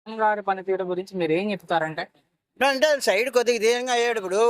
గారి పనితీరు గురించి మీరేం చెప్తారంటే? అంటే సైడ్ కొద్దిగా ధీరంగా అయ్యాడు. ఇప్పుడు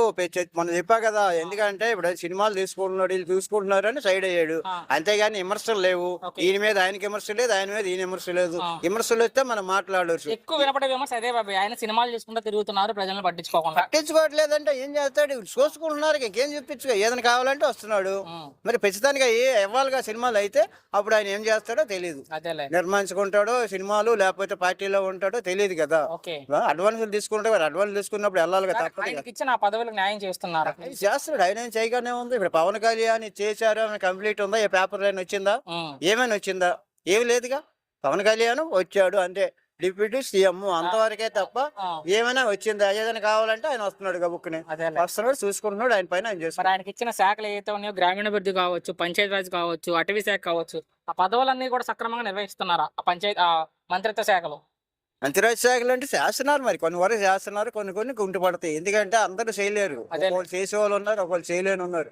మొన్న చెప్పా కదా, ఆ! ఎందుకంటే ఇప్పుడు సినిమాలు తీసుకుంటున్నాడు, వీళ్ళు చూసుకుంటున్నారు అని సైడ్ అయ్యాడు. ఆ! అంతేగాని విమర్శలు లేవు. ఓకే. ఈయన మీద ఆయనకి విమర్శ లేదు, ఆయన మీద ఈయన విమర్శ లేదు. ఆ! విమర్శలు వస్తే మనం మాట్లాడవచ్చు. ఎక్కువ వినపడే విమర్శ అదే బాబాయ్. ఆయన సినిమాలు చేసుకుంటూ తిరుగుతున్నారు ప్రజల్ని పట్టించుకోకుండా. పట్టించుకోవట్లేదంటే ఏం చేస్తాడు? చూసుకుంటున్నారు, ఇంకేం చూపించుకో, ఏదైనా కావాలంటే వస్తున్నాడు. హ్మ్. మరి ఖచ్చితంగా ఇవ్వాలిగా సినిమాలు అయితే. అప్పుడు ఆయన ఏం చేస్తాడో తెలియదు. అదేలే. నిర్మాణించుకుంటాడో సినిమాలు, లేకపోతే పార్టీలో ఉంటాడో తెలియదు కదా. ఓకే. అడ్వాన్సులు తీసుకుంటే మరి అడ్వాన్స్ తీసుకున్నప్పుడు వెళ్ళాలి కదా, తప్పదు కదా. ఆయనకిచ్చిన ఆ పదవులకు న్యాయం చేస్తున్నారా? ఆయన చేస్తాడు, ఆయన ఏం చేయగానే ఉంది. ఇప్పుడు పవన్ కళ్యాణ్ చేశారు అని కంప్లీట్ ఉందా? ఏ పేపర్ లైన్ వచ్చిందా? హ్మ్. ఏమైనా వచ్చిందా? ఏమి లేదుగా. పవన్ కళ్యాణ్ వచ్చాడు అంటే డిప్యూటీ సీఎం అంతవరకే తప్ప ఆ! ఏమైనా వచ్చిందా? ఏదైనా కావాలంటే ఆయన వస్తున్నాడు గబుక్కుని. అదేలే. వస్తున్నాడు, చూసుకుంటున్నాడు, ఆయన పైన ఆయన మరి చేసుకుంటాడు. ఆయనకిచ్చిన శాఖలు ఏవైతే ఉన్నాయో గ్రామీణాభివృద్ధి కావచ్చు, పంచాయతీరాజ్ కావచ్చు, అటవీ శాఖ కావచ్చు, ఆ పదవులన్నీ కూడా సక్రమంగా నిర్వహిస్తున్నారా? ఆ మంత్రిత్వ శాఖలు? మంత్రిరాజ్ శాఖలు అంటే చేస్తున్నారు, మరి కొన్ని వరకు చేస్తున్నారు, కొన్ని కొన్ని కుంటుపడతాయి. ఎందుకంటే అందరూ చేయలేరు. అదేలే. ఒకళ్ళు చేసే వాళ్ళు ఉన్నారు, ఒకళ్ళు చేయలేని ఉన్నారు.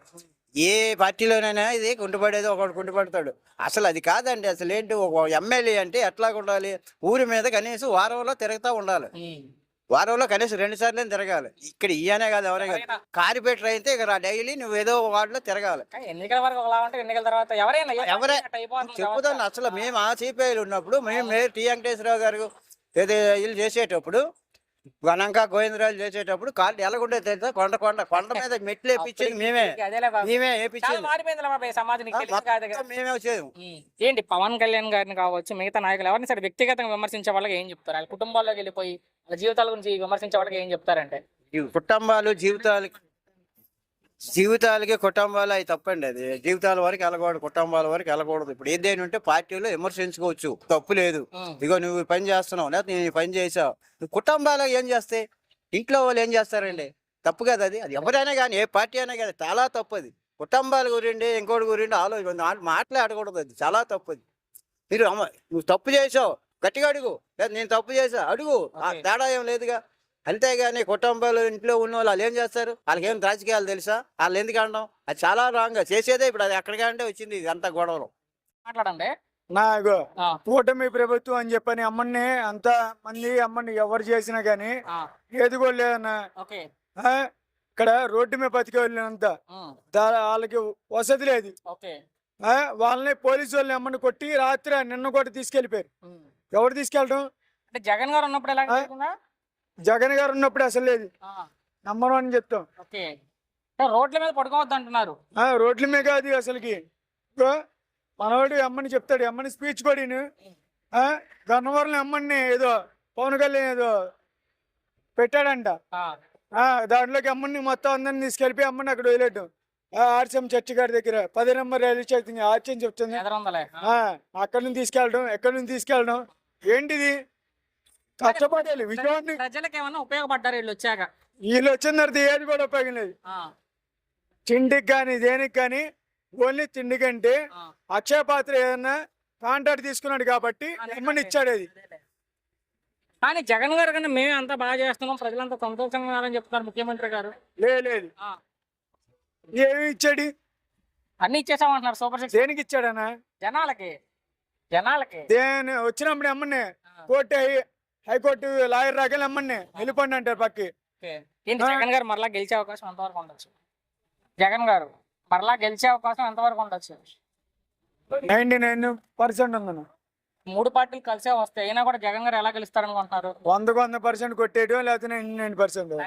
ఏ పార్టీలోనైనా ఇది కుంటుపడేది ఒకడు కుంటుపడతాడు. అసలు అది కాదండి. అసలు ఏంటి, ఒక ఎమ్మెల్యే అంటే ఎట్లా ఉండాలి? ఊరి మీద కనీసం వారంలో తిరుగుతూ ఉండాలి. హ్మ్. వారంలో కనీసం 2 సార్లు తిరగాలి. ఇక్కడ ఈయనే కాదు, ఎవరే కాదు. ఎవరైనా. కార్పొరేటర్ అయితే ఇక డైలీ నువ్వు ఏదో ఒక వార్డులో తిరగాలి. కానీ ఎన్నికల వరకు ఒకలా ఉంటే ఎన్నికల తర్వాత ఎవరైనా ఏ ఎవరే పార్టీ అయిపోతుంది చెప్పుదాన్ని. వ్యవస్థ. అసలు మేము ఆ సిపిఐలు ఉన్నప్పుడు మేము మేయర్ టి వెంకటేశ్వరరావు గారు ఏదో వీళ్ళు చేసేటప్పుడు, గణంకా గోవిందరాజు చేసేటప్పుడు కార్డు ఎలాగుండే తెలుసా? కొండ మీద మెట్లు వేపించేది మేమే. అదేలే బాబు. మేమే చాలా వేపించేది. మారిపోయిందిలే బాబాయ్ సమాజం, నీకు తెలియదు కాదు కదా. మొత్తం మేమే వచ్చేది. ఏంటి పవన్ కళ్యాణ్ గారిని కావచ్చు, మిగతా నాయకులు ఎవరిని సరే వ్యక్తిగతంగా విమర్శించే వాళ్ళకి ఏం చెప్తారు? వాళ్ళ కుటుంబాల్లోకి వెళ్ళిపోయి వాళ్ళ జీవితాల గురించి విమర్శించే వాళ్ళకి ఏం చెప్తారంటే? ఈ కుటుంబాలు జీవితాలకి కుటుంబాలు అవి తప్పండి. అది జీవితాల వరకు వెళ్ళకూడదు, కుటుంబాల వరకు వెళ్ళకూడదు. ఇప్పుడు ఏదైనా ఉంటే పార్టీలో విమర్శించుకోవచ్చు, తప్పు లేదు. ఇగో నువ్వు ఈ పని చేస్తున్నావు, లేకపోతే నేను ఈ పని చేసావు. నువ్వు కుటుంబాలు ఏం చేస్తాయి? ఇంట్లో వాళ్ళు ఏం చేస్తారండి? తప్పు కదా అది. అది ఎవరైనా కానీ, ఏ పార్టీ అయినా కానీ చాలా తప్పు అది. కుటుంబాల గురించి ఇంకోటి గురించి మాట్లాడకూడదు, అది చాలా తప్పు అది. మీరు నువ్వు తప్పు చేసావు గట్టిగా అడుగు, లేదా నేను తప్పు చేసా అడుగు, ఆ ఓకే. తేడా ఏం లేదుగా. అంతేగాని కుటుంబాలు ఇంట్లో ఉన్న వాళ్ళు ఏం చేస్తారు? వాళ్ళకి ఏం రాజకీయాలు తెలుసా? వాళ్ళు ఎందుకు అనడం? అది చాలా రాంగ్ చేసేదే. ఇప్పుడు అది ఎక్కడికంటే వచ్చింది ఇదంతా గొడవలు. మాట్లాడండి. నాకు ఆ, కూటమి ప్రభుత్వం అని చెప్పని అమ్మని అంత మంది అమ్మని ఎవరు చేసినా గానీ ఆ, ఏదిగోలేదన్నా. ఓకే. ఇక్కడ రోడ్డు మీద బతికే వాళ్ళంత ఉమ్, వాళ్ళకి వసతి లేదు. ఓకే. ఆ, వాళ్ళని పోలీసు వాళ్ళని అమ్మని కొట్టి రాత్రి నిన్న కూడా తీసుకెళ్లిపోయారు. ఉమ్. ఎవరు తీసుకెళ్ళడం? అంటే జగన్ గారు ఉన్నప్పుడు ఎలా ఆ? లేకుండా? జగన్ గారు ఉన్నప్పుడు అసలు లేదు. ఆ, నమ్మను అని చెప్తాం. ఓకే. అంటే రోడ్ల మీద పడుకోవద్దు అంటున్నారు. రోడ్ల మీద కాదు అసలుకి. ఇగో మనవాడు అమ్మని చెప్తాడు, అమ్మని స్పీచ్ పడిను గన్నవరం అమ్మని ఏదో పవన్ కళ్యాణ్ ఏదో పెట్టాడంట. ఆ, దాంట్లోకి అమ్మని మొత్తం అందరిని తీసుకెళ్ళిపోయి అమ్మని అక్కడ వదిలేయటం. ఆర్చిఎం చర్చి గారి దగ్గర 10 నెంబర్ రైల్వే స్టేషన్ ఆర్చిఎం చెప్తుంది. ఎదరుందలే. అక్కడి నుంచి తీసుకెళ్ళడం, ఎక్కడి నుంచి తీసుకెళ్ళడం ఏంటిది? కష్టపడాలి విజయవాడని. ప్రజలకు ఏమన్నా ఉపయోగపడ్డారు వీళ్ళు వచ్చాక? వీళ్ళు వచ్చిన తర్వాత ఏది కూడా ఉపయోగం లేదు. ఆ, తిండికి కానీ దేనికి కానీ ఓన్లీ తిండి కంటే ఆ. అక్షయ పాత్ర ఏదన్నా కాంట్రాక్ట్ తీసుకున్నాడు కాబట్టి అమ్మని ఇచ్చాడు. అది అదేలే. కానీ జగన్ గారు కన్నా మేమే అంతా బాగా చేస్తున్నాం, ప్రజలంతా సంతోషంగా ఉన్నారని చెప్తున్నారు ముఖ్యమంత్రి గారు. లేదు. ఆ, ఏమి ఇచ్చాడు? అన్ని ఇచ్చేసామంటున్నారు సూపర్ సిక్స్. దేనికి ఇచ్చాడన్నా? జనాలకి దేని వచ్చినప్పుడు అమ్మని కోర్టు హైకోర్టు లాయర్ రాగలి అమ్మని వెళ్ళిపోండి అంటారు పక్కి. ఓకే. ఏంటి జగన్ గారు మరలా గెలిచే అవకాశం ఎంతవరకు ఉండొచ్చు? జగన్ గారు మరలా గెలిచే అవకాశం ఎంతవరకు ఉండొచ్చు? 99% ఉందన్న. 3 పార్టీలు కలిసే వస్తాయి, అయినా కూడా జగన్ గారు ఎలా గెలుస్తారనుకుంటున్నారు? 100% కొట్టేయడం, లేకపోతే 99%.